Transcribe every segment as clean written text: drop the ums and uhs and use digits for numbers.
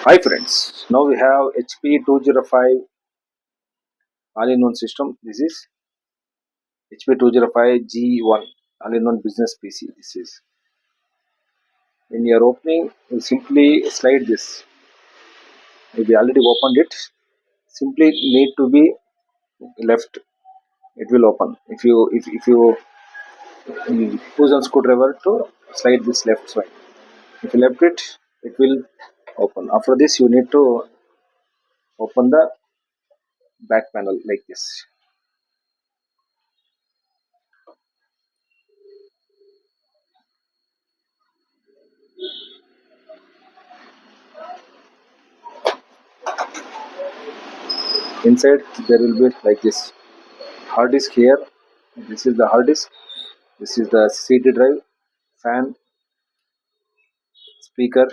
Hi friends, now we have HP 205 all-in-one system. This is HP 205 G1 all-in-one business PC. This is when you are opening, you simply slide this. We already opened it. Simply need to be left. It will open. If you use a screwdriver to slide this left side. If you left it, it will open. After this, you need to open the back panel like this. Inside there will be like this hard disk here. This is the hard disk. This is the CD drive, fan, speaker.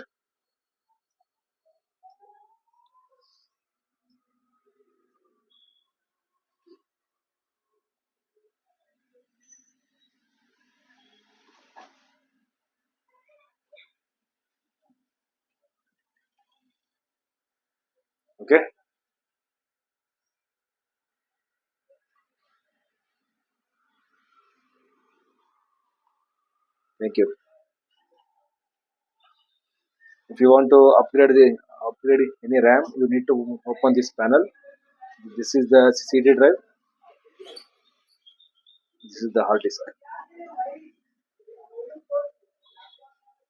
Okay, thank you. If you want to upgrade any RAM, you need to open this panel. This is the CD drive. This is the hard disk.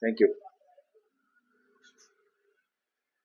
Thank you.